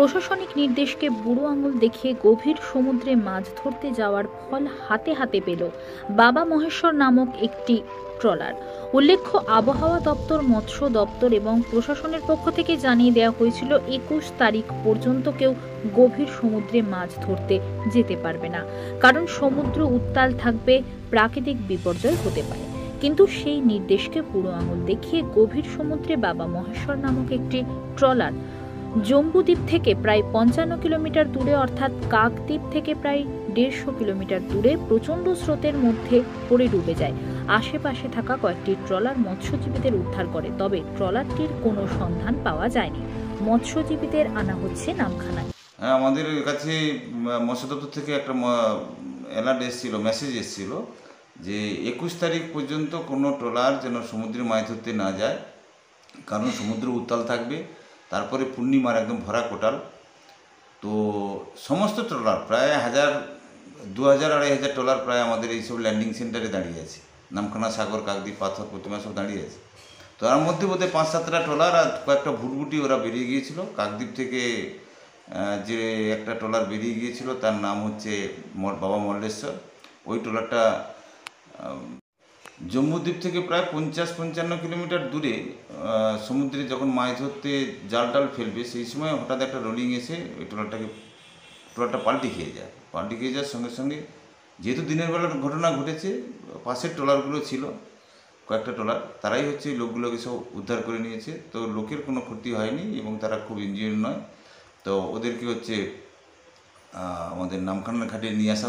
প্রশাসনিক নির্দেশকে বুড়ো আঙুল দেখিয়ে গভীর সমুদ্রে মাছ ধরতে যাওয়ার ফল হাতে হাতে পেল বাবা মহেশ্বর নামক একটি ট্রলার। উল্লেখ্য, আবহাওয়া দপ্তর, মৎস্য দপ্তর এবং প্রশাসনের পক্ষ থেকে জানিয়ে দেওয়া হয়েছিল 21 তারিখ পর্যন্ত কেউ গভীর সমুদ্রে মাছ ধরতে যেতে পারবে না, কারণ সমুদ্র উত্তাল থাকবে, প্রাকৃতিক বিপর্যয় হতে পারে। কিন্তু সেই নির্দেশকে বুড়ো আঙুল দেখিয়ে গভীর সমুদ্রে বাবা মহেশ্বর নামক একটি ট্রলার জম্বুদ্বীপ থেকে প্রায় 55 কিলোমিটার দূরে অর্থাৎ কাকদ্বীপ থেকে প্রায় 150 কিলোমিটার দূরে প্রচণ্ড স্রোতের মধ্যে পড়ে ডুবে যায়। আশেপাশে থাকা কয়েকটি ট্রলার মৎস্যজীবীদের উদ্ধার করে, তবে ট্রলারটির কোনো সন্ধান পাওয়া যায়নি। মৎস্যজীবীদের আনা হচ্ছে নামখানায়। হ্যাঁ, আমাদের কাছে মৎস্য দপ্তর থেকে একটা অ্যালার্ট এসেছিল, মেসেজ এসেছিল যে 21 তারিখ পর্যন্ত কোনো ট্রলার যেন সমুদ্রে মাছ ধরতে না যায়, কারণ সমুদ্র উত্তাল থাকবে। তারপরে পূর্ণিমার একদম ভরা কোটাল। তো সমস্ত ট্রলার প্রায় 2000-2500 ট্রলার প্রায় আমাদের এইসব ল্যান্ডিং সেন্টারে দাঁড়িয়ে আছে। নামখানা, সাগর, কাকদ্বীপ, পাথর প্রতিমা সব দাঁড়িয়ে আছে। তো তার মধ্যে বোধহয় 5-7টা ট্রলার আর কয়েকটা ভুটভুটি ওরা বেরিয়ে গিয়েছিল। কাকদ্বীপ থেকে যে একটা ট্রলার বেরিয়ে গিয়েছিল তার নাম হচ্ছে বাবা মল্লেশ্বর। ওই ট্রলারটা জম্বুদ্বীপ থেকে প্রায় 50-55 কিলোমিটার দূরে সমুদ্রে যখন মাছ ধরতে জাল টাল ফেলবে, সেই সময় হঠাৎ একটা রোলিং এসে ওই ট্রলারটা পাল্টি খেয়ে যায়। পাল্টি খেয়ে যাওয়ার সঙ্গে সঙ্গে, যেহেতু দিনের বেলার ঘটনা ঘটেছে, পাশের ট্রলারগুলো ছিল কয়েকটা ট্রলার, তারাই হচ্ছে লোকগুলোকে সব উদ্ধার করে নিয়েছে। তো লোকের কোনো ক্ষতি হয়নি এবং তারা খুব ইনজিওর্ড নয়। তো ওদেরকে হচ্ছে আমাদের নামখানার ঘাটে নিয়ে আসা